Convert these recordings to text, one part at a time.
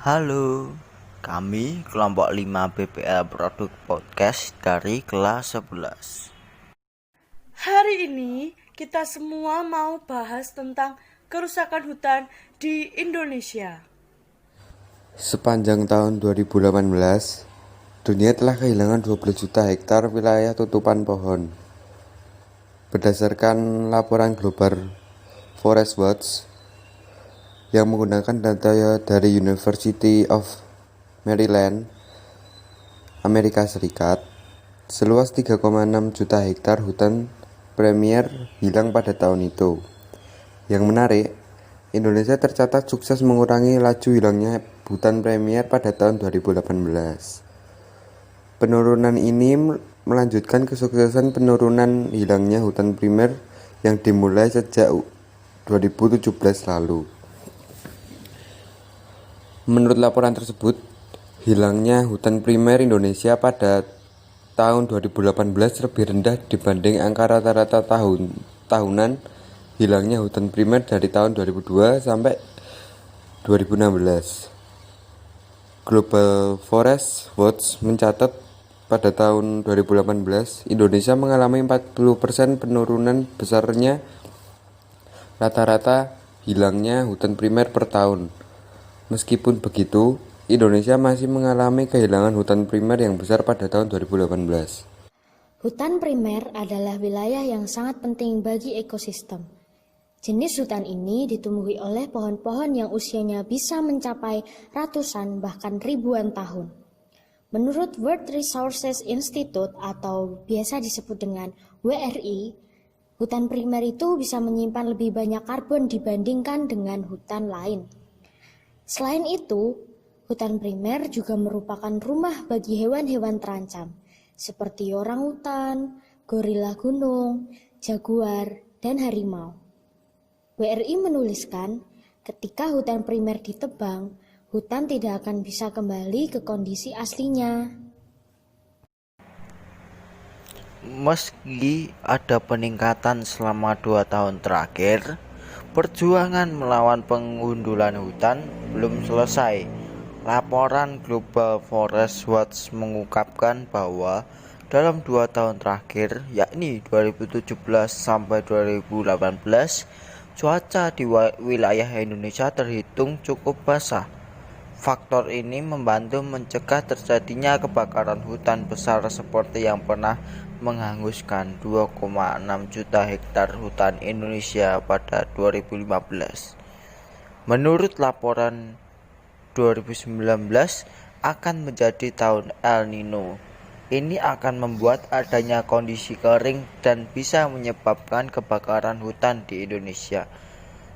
Halo, kami kelompok 5 BPL Produk Podcast dari kelas 11. Hari ini kita semua mau bahas tentang kerusakan hutan di Indonesia. Sepanjang tahun 2018, dunia telah kehilangan 12 juta hektar wilayah tutupan pohon. Berdasarkan laporan Global Forest Watch yang menggunakan data dari University of Maryland, Amerika Serikat, seluas 3,6 juta hektar hutan premier hilang pada tahun itu. Yang menarik, Indonesia tercatat sukses mengurangi laju hilangnya hutan premier pada tahun 2018. Penurunan ini melanjutkan kesuksesan penurunan hilangnya hutan primer yang dimulai sejak 2017 lalu. Menurut laporan tersebut, hilangnya hutan primer Indonesia pada tahun 2018 lebih rendah dibanding angka rata-rata tahunan hilangnya hutan primer dari tahun 2002 sampai 2016. Global Forest Watch mencatat pada tahun 2018, Indonesia mengalami 40% penurunan besarnya rata-rata hilangnya hutan primer per tahun. Meskipun begitu, Indonesia masih mengalami kehilangan hutan primer yang besar pada tahun 2018. Hutan primer adalah wilayah yang sangat penting bagi ekosistem. Jenis hutan ini ditumbuhi oleh pohon-pohon yang usianya bisa mencapai ratusan bahkan ribuan tahun. Menurut World Resources Institute atau biasa disebut dengan WRI, hutan primer itu bisa menyimpan lebih banyak karbon dibandingkan dengan hutan lain. Selain itu, hutan primer juga merupakan rumah bagi hewan-hewan terancam, seperti orangutan, gorila gunung, jaguar, dan harimau. WRI menuliskan, ketika hutan primer ditebang, hutan tidak akan bisa kembali ke kondisi aslinya. Meski ada peningkatan selama 2 tahun terakhir, perjuangan melawan pengundulan hutan belum selesai. Laporan Global Forest Watch mengungkapkan bahwa dalam 2 tahun terakhir, yakni 2017 sampai 2018, cuaca di wilayah Indonesia terhitung cukup basah. Faktor ini membantu mencegah terjadinya kebakaran hutan besar seperti yang pernah menghanguskan 2,6 juta hektar hutan Indonesia pada 2015. Menurut laporan 2019 akan menjadi tahun El Nino. Ini akan membuat adanya kondisi kering dan bisa menyebabkan kebakaran hutan di Indonesia.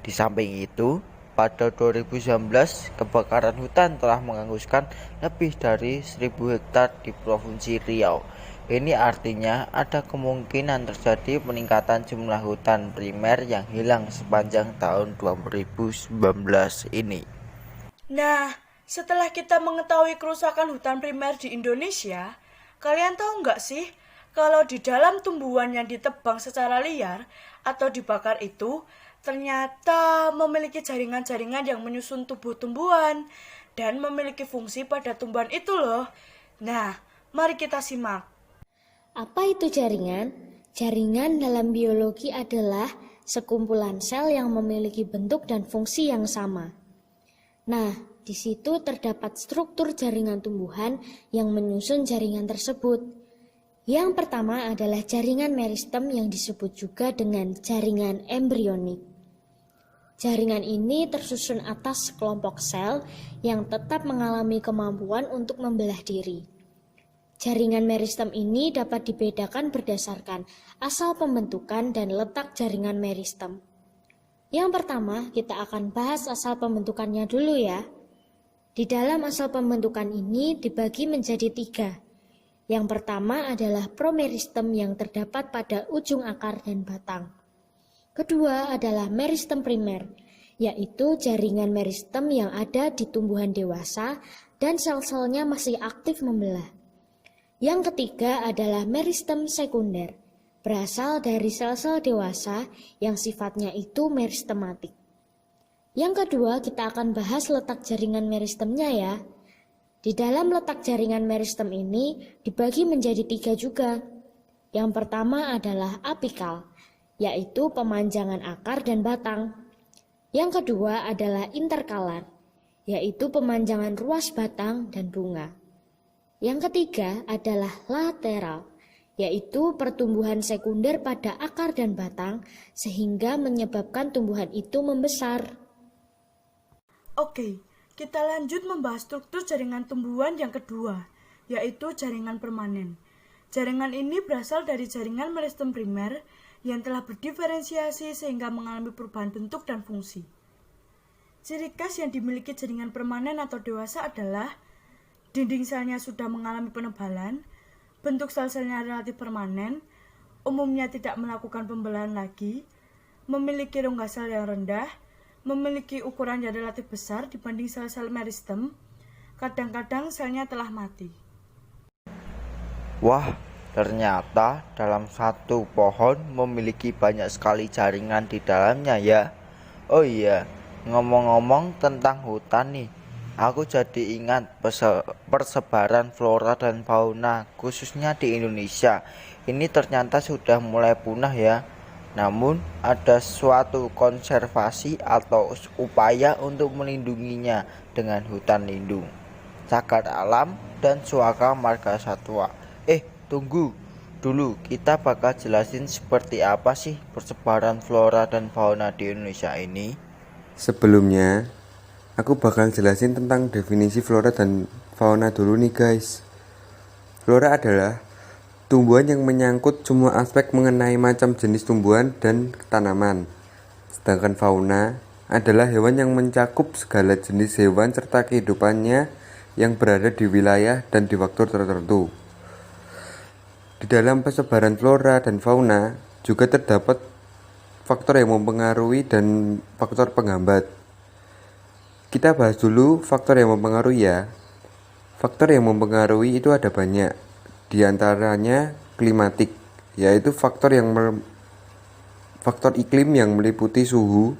Di samping itu, pada 2019, kebakaran hutan telah menghanguskan lebih dari 1.000 hektar di Provinsi Riau. Ini artinya ada kemungkinan terjadi peningkatan jumlah hutan primer yang hilang sepanjang tahun 2019 ini. Nah, setelah kita mengetahui kerusakan hutan primer di Indonesia, kalian tahu nggak sih kalau di dalam tumbuhan yang ditebang secara liar atau dibakar itu ternyata memiliki jaringan-jaringan yang menyusun tubuh tumbuhan dan memiliki fungsi pada tumbuhan itu loh. Nah, mari kita simak. Apa itu jaringan? Jaringan dalam biologi adalah sekumpulan sel yang memiliki bentuk dan fungsi yang sama. Nah, di situ terdapat struktur jaringan tumbuhan yang menyusun jaringan tersebut. Yang pertama adalah jaringan meristem yang disebut juga dengan jaringan embrionik. Jaringan ini tersusun atas kelompok sel yang tetap mengalami kemampuan untuk membelah diri. Jaringan meristem ini dapat dibedakan berdasarkan asal pembentukan dan letak jaringan meristem. Yang pertama, kita akan bahas asal pembentukannya dulu ya. Di dalam asal pembentukan ini dibagi menjadi 3. Yang pertama adalah promeristem yang terdapat pada ujung akar dan batang. Kedua adalah meristem primer, yaitu jaringan meristem yang ada di tumbuhan dewasa dan sel-selnya masih aktif membelah. Yang ketiga adalah meristem sekunder, berasal dari sel-sel dewasa yang sifatnya itu meristematik. Yang kedua, kita akan bahas letak jaringan meristemnya ya. Di dalam letak jaringan meristem ini dibagi menjadi 3 juga. Yang pertama adalah apikal, yaitu pemanjangan akar dan batang. Yang kedua adalah interkalar, yaitu pemanjangan ruas batang dan bunga. Yang ketiga adalah lateral, yaitu pertumbuhan sekunder pada akar dan batang sehingga menyebabkan tumbuhan itu membesar. Oke, kita lanjut membahas struktur jaringan tumbuhan yang kedua, yaitu jaringan permanen. Jaringan ini berasal dari jaringan meristem primer yang telah berdiferensiasi sehingga mengalami perubahan bentuk dan fungsi. Ciri khas yang dimiliki jaringan permanen atau dewasa adalah dinding selnya sudah mengalami penebalan, bentuk sel-selnya relatif permanen, umumnya tidak melakukan pembelahan lagi, memiliki rongga sel yang rendah, memiliki ukuran yang relatif besar dibanding sel-sel meristem, kadang-kadang selnya telah mati. Wah, ternyata dalam satu pohon memiliki banyak sekali jaringan di dalamnya ya. Oh iya, ngomong-ngomong tentang hutan nih, aku jadi ingat persebaran flora dan fauna khususnya di Indonesia. Ini ternyata sudah mulai punah ya. Namun ada suatu konservasi atau upaya untuk melindunginya dengan hutan lindung, cagar alam, dan suaka marga satwa. Tunggu dulu, kita bakal jelasin seperti apa sih persebaran flora dan fauna di Indonesia ini. Sebelumnya, aku bakal jelasin tentang definisi flora dan fauna dulu nih guys. Flora adalah tumbuhan yang menyangkut semua aspek mengenai macam jenis tumbuhan dan tanaman. Sedangkan fauna adalah hewan yang mencakup segala jenis hewan serta kehidupannya yang berada di wilayah dan di waktu tertentu. Di dalam persebaran flora dan fauna juga terdapat faktor yang mempengaruhi dan faktor penghambat. Kita bahas dulu faktor yang mempengaruhi ya. Faktor yang mempengaruhi itu ada banyak. Di antaranya klimatik, yaitu faktor iklim yang meliputi suhu,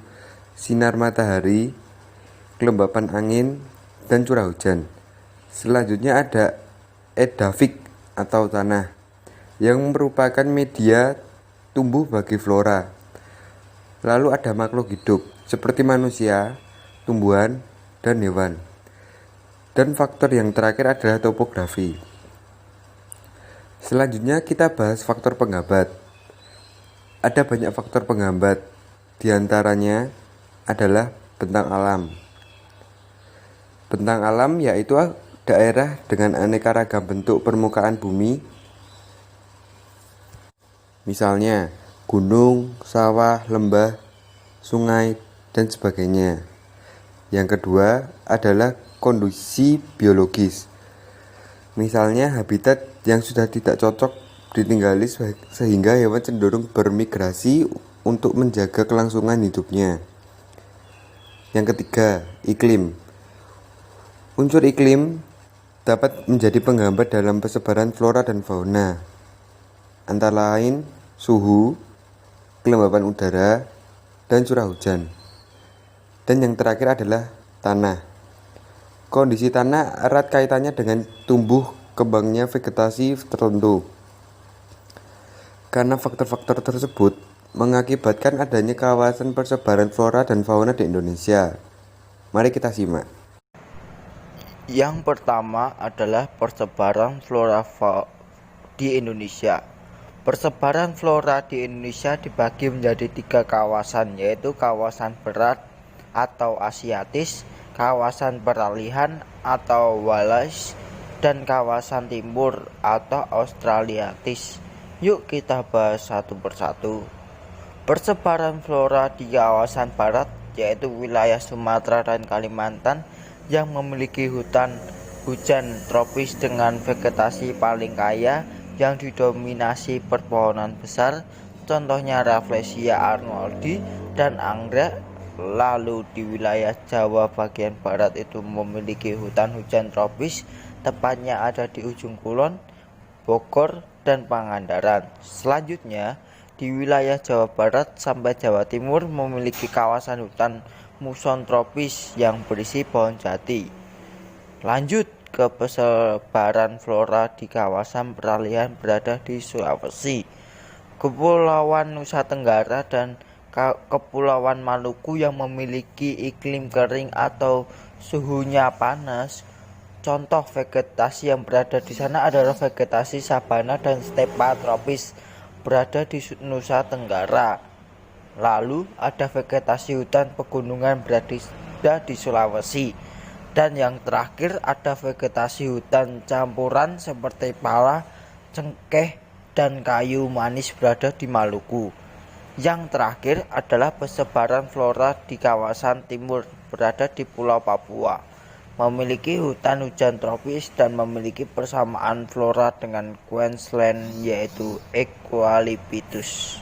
sinar matahari, kelembapan angin, dan curah hujan. Selanjutnya ada edafik atau tanah, yang merupakan media tumbuh bagi flora. Lalu ada makhluk hidup seperti manusia, tumbuhan, dan hewan. Dan faktor yang terakhir adalah topografi. Selanjutnya kita bahas faktor penghambat. Ada banyak faktor penghambat, di antaranya adalah bentang alam. Bentang alam yaitu daerah dengan aneka ragam bentuk permukaan bumi, misalnya gunung, sawah, lembah, sungai, dan sebagainya. Yang kedua adalah kondisi biologis. Misalnya habitat yang sudah tidak cocok ditinggali sehingga hewan cenderung bermigrasi untuk menjaga kelangsungan hidupnya. Yang ketiga, iklim. Unsur iklim dapat menjadi penghambat dalam persebaran flora dan fauna, antara lain suhu, kelembapan udara, dan curah hujan. Dan yang terakhir adalah tanah. Kondisi tanah erat kaitannya dengan tumbuh kembangnya vegetasi tertentu. Karena faktor-faktor tersebut mengakibatkan adanya kawasan persebaran flora dan fauna di Indonesia. Mari kita simak. Yang pertama adalah persebaran flora di Indonesia. Persebaran flora di Indonesia dibagi menjadi 3 kawasan, yaitu kawasan barat atau Asiatis, kawasan peralihan atau Wallace, dan kawasan timur atau Australiatis. Yuk kita bahas satu persatu. Persebaran flora di kawasan barat yaitu wilayah Sumatera dan Kalimantan yang memiliki hutan hujan tropis dengan vegetasi paling kaya yang didominasi perpohonan besar, contohnya Rafflesia arnoldi dan anggrek. Lalu di wilayah Jawa bagian barat itu memiliki hutan hujan tropis, tepatnya ada di ujung Kulon, Bogor, dan Pangandaran. Selanjutnya di wilayah Jawa Barat sampai Jawa Timur memiliki kawasan hutan muson tropis yang berisi pohon jati. Lanjut ke persebaran flora di kawasan peralihan berada di Sulawesi, Kepulauan Nusa Tenggara, dan Kepulauan Maluku yang memiliki iklim kering atau suhunya panas. Contoh vegetasi yang berada di sana adalah vegetasi sabana dan stepa tropis berada di Nusa Tenggara. Lalu ada vegetasi hutan pegunungan berada di Sulawesi. Dan yang terakhir ada vegetasi hutan campuran seperti pala, cengkeh, dan kayu manis berada di Maluku. Yang terakhir adalah persebaran flora di kawasan timur berada di Pulau Papua. Memiliki hutan hujan tropis dan memiliki persamaan flora dengan Queensland yaitu Eucalyptus.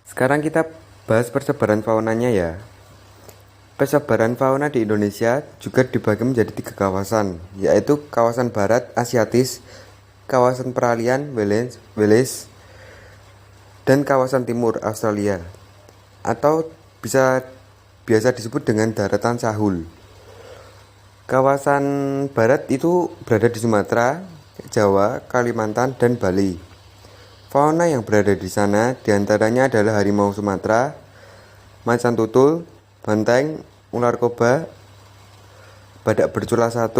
Sekarang kita bahas persebaran faunanya ya. Persebaran fauna di Indonesia juga dibagi menjadi 3 kawasan, yaitu kawasan barat Asiatis, kawasan peralihan Wales, dan kawasan timur Australia, atau biasa disebut dengan daratan Sahul. Kawasan barat itu berada di Sumatera, Jawa, Kalimantan, dan Bali. Fauna yang berada di sana diantaranya adalah harimau Sumatera, macan tutul, banteng, ular kobra, badak bercula 1,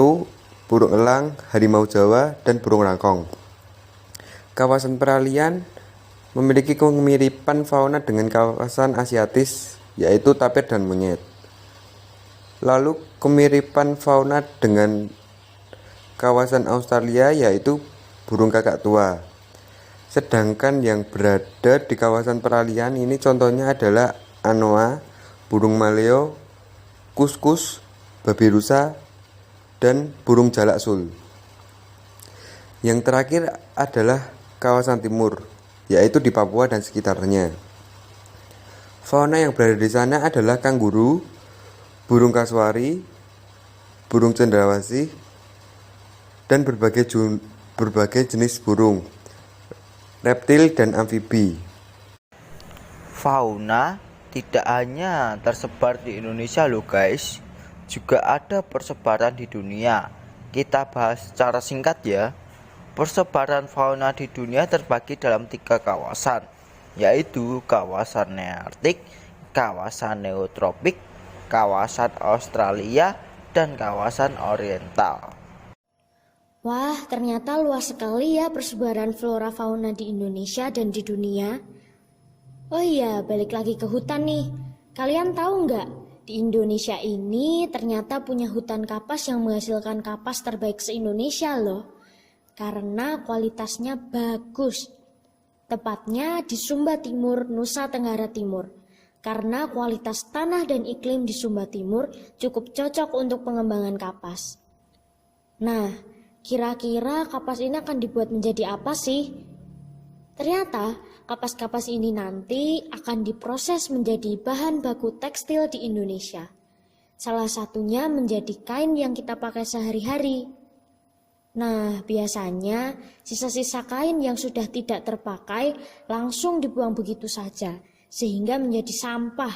burung elang, harimau Jawa, dan burung rangkong. Kawasan peralihan memiliki kemiripan fauna dengan kawasan Asiatis, yaitu tapir dan monyet. Lalu kemiripan fauna dengan kawasan Australia yaitu burung kakak tua. Sedangkan yang berada di kawasan peralihan ini contohnya adalah anoa, burung maleo, kuskus, babi rusa, dan burung jalak sul. Yang terakhir adalah kawasan timur, yaitu di Papua dan sekitarnya. Fauna yang berada di sana adalah kanguru, burung kasuari, burung cendrawasih, dan berbagai jenis burung, reptil, dan amfibi. Fauna tidak hanya tersebar di Indonesia loh guys, juga ada persebaran di dunia. Kita bahas secara singkat ya. Persebaran fauna di dunia terbagi dalam 3 kawasan, yaitu kawasan nearktik, kawasan neotropik, kawasan Australia, dan kawasan oriental. Wah, ternyata luas sekali ya persebaran flora fauna di Indonesia dan di dunia. Oh iya, balik lagi ke hutan nih. Kalian tahu nggak, di Indonesia ini ternyata punya hutan kapas yang menghasilkan kapas terbaik se-Indonesia loh. Karena kualitasnya bagus. Tepatnya di Sumba Timur, Nusa Tenggara Timur. Karena kualitas tanah dan iklim di Sumba Timur cukup cocok untuk pengembangan kapas. Nah, kira-kira kapas ini akan dibuat menjadi apa sih? Ternyata kapas-kapas ini nanti akan diproses menjadi bahan baku tekstil di Indonesia. Salah satunya menjadi kain yang kita pakai sehari-hari. Nah, biasanya sisa-sisa kain yang sudah tidak terpakai langsung dibuang begitu saja, sehingga menjadi sampah.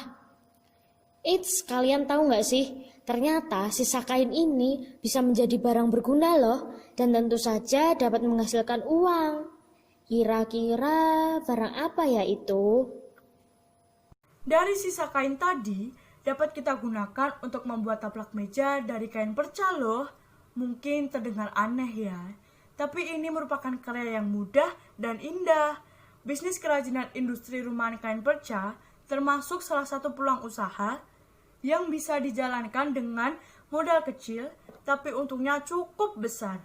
Eits, kalian tahu nggak sih? Ternyata sisa kain ini bisa menjadi barang berguna loh, dan tentu saja dapat menghasilkan uang. Kira-kira barang apa ya itu? Dari sisa kain tadi, dapat kita gunakan untuk membuat taplak meja dari kain perca loh. Mungkin terdengar aneh ya, tapi ini merupakan karya yang mudah dan indah. Bisnis kerajinan industri rumahan kain perca termasuk salah satu peluang usaha yang bisa dijalankan dengan modal kecil, tapi untungnya cukup besar.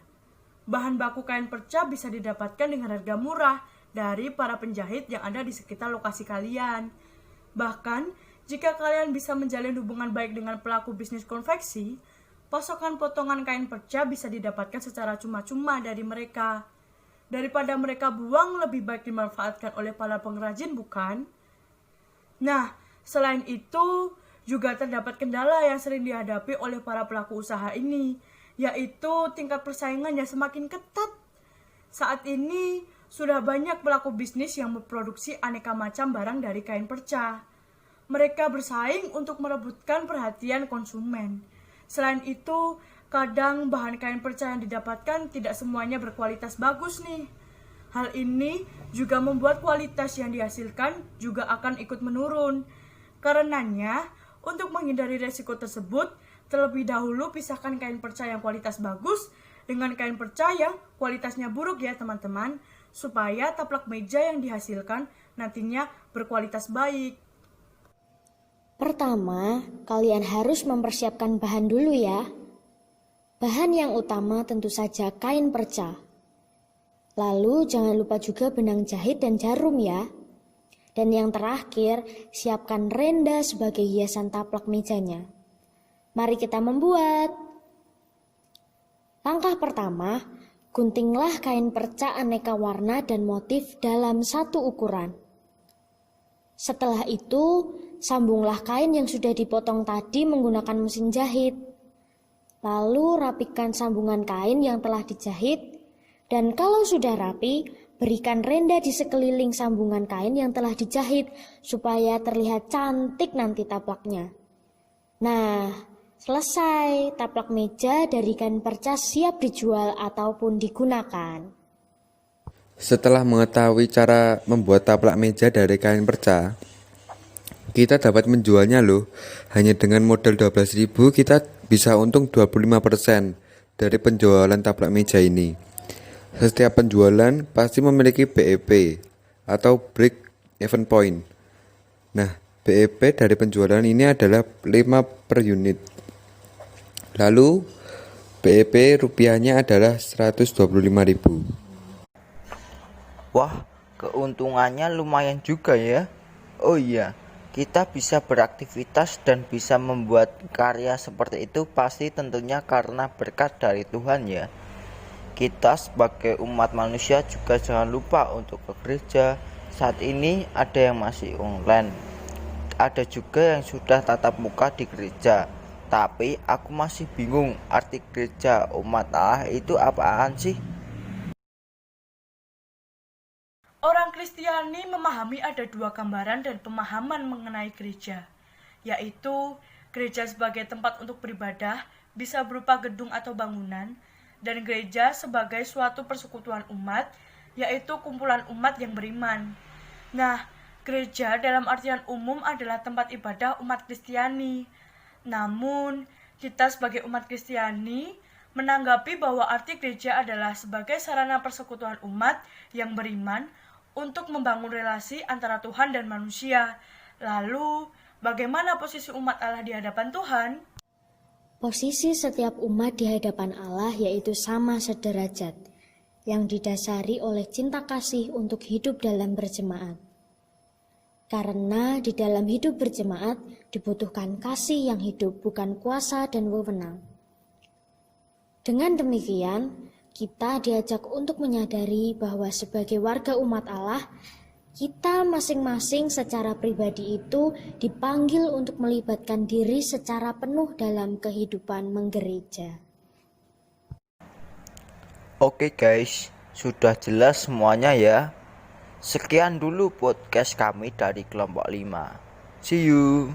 Bahan baku kain perca bisa didapatkan dengan harga murah dari para penjahit yang ada di sekitar lokasi kalian. Bahkan, jika kalian bisa menjalin hubungan baik dengan pelaku bisnis konveksi, pasokan potongan kain perca bisa didapatkan secara cuma-cuma dari mereka. Daripada mereka buang, lebih baik dimanfaatkan oleh para pengrajin, bukan? Nah, selain itu, juga terdapat kendala yang sering dihadapi oleh para pelaku usaha ini, yaitu tingkat persaingan yang semakin ketat. Saat ini, sudah banyak pelaku bisnis yang memproduksi aneka macam barang dari kain perca. Mereka bersaing untuk merebutkan perhatian konsumen. Selain itu, kadang bahan kain perca yang didapatkan tidak semuanya berkualitas bagus nih. Hal ini juga membuat kualitas yang dihasilkan juga akan ikut menurun. Karenanya, untuk menghindari resiko tersebut, terlebih dahulu pisahkan kain perca yang kualitas bagus dengan kain perca yang kualitasnya buruk ya teman-teman, supaya taplak meja yang dihasilkan nantinya berkualitas baik. Pertama, kalian harus mempersiapkan bahan dulu ya. Bahan yang utama tentu saja kain perca. Lalu jangan lupa juga benang jahit dan jarum ya. Dan yang terakhir, siapkan renda sebagai hiasan taplak mejanya. Mari kita membuat. Langkah pertama, guntinglah kain perca aneka warna dan motif dalam satu ukuran. Setelah itu, sambunglah kain yang sudah dipotong tadi menggunakan mesin jahit. Lalu rapikan sambungan kain yang telah dijahit, dan kalau sudah rapi, berikan renda di sekeliling sambungan kain yang telah dijahit supaya terlihat cantik nanti taplaknya. Nah, selesai, taplak meja dari kain perca siap dijual ataupun digunakan. Setelah mengetahui cara membuat taplak meja dari kain perca, kita dapat menjualnya loh. Hanya dengan modal 12.000 kita bisa untung 25% dari penjualan taplak meja ini. Setiap penjualan pasti memiliki BEP atau Break Even Point. Nah, BEP dari penjualan ini adalah 5 per unit. Lalu BEP rupiahnya adalah 125.000. Wah, keuntungannya lumayan juga ya. Oh iya, kita bisa beraktivitas dan bisa membuat karya seperti itu pasti tentunya karena berkat dari Tuhan ya. Kita sebagai umat manusia juga jangan lupa untuk ke gereja. Saat ini ada yang masih online, ada juga yang sudah tatap muka di gereja. Tapi aku masih bingung arti gereja umat Allah itu apaan sih? Orang Kristiani memahami ada dua gambaran dan pemahaman mengenai gereja, yaitu gereja sebagai tempat untuk beribadah bisa berupa gedung atau bangunan, dan gereja sebagai suatu persekutuan umat, yaitu kumpulan umat yang beriman. Nah, gereja dalam artian umum adalah tempat ibadah umat Kristiani. Namun, kita sebagai umat Kristiani menanggapi bahwa arti gereja adalah sebagai sarana persekutuan umat yang beriman untuk membangun relasi antara Tuhan dan manusia. Lalu, bagaimana posisi umat Allah di hadapan Tuhan? Posisi setiap umat di hadapan Allah yaitu sama sederajat, yang didasari oleh cinta kasih untuk hidup dalam berjemaat. Karena di dalam hidup berjemaat dibutuhkan kasih yang hidup, bukan kuasa dan wewenang. Dengan demikian, kita diajak untuk menyadari bahwa sebagai warga umat Allah, kita masing-masing secara pribadi itu dipanggil untuk melibatkan diri secara penuh dalam kehidupan menggereja. Oke guys, sudah jelas semuanya ya. Sekian dulu podcast kami dari kelompok 5. See you.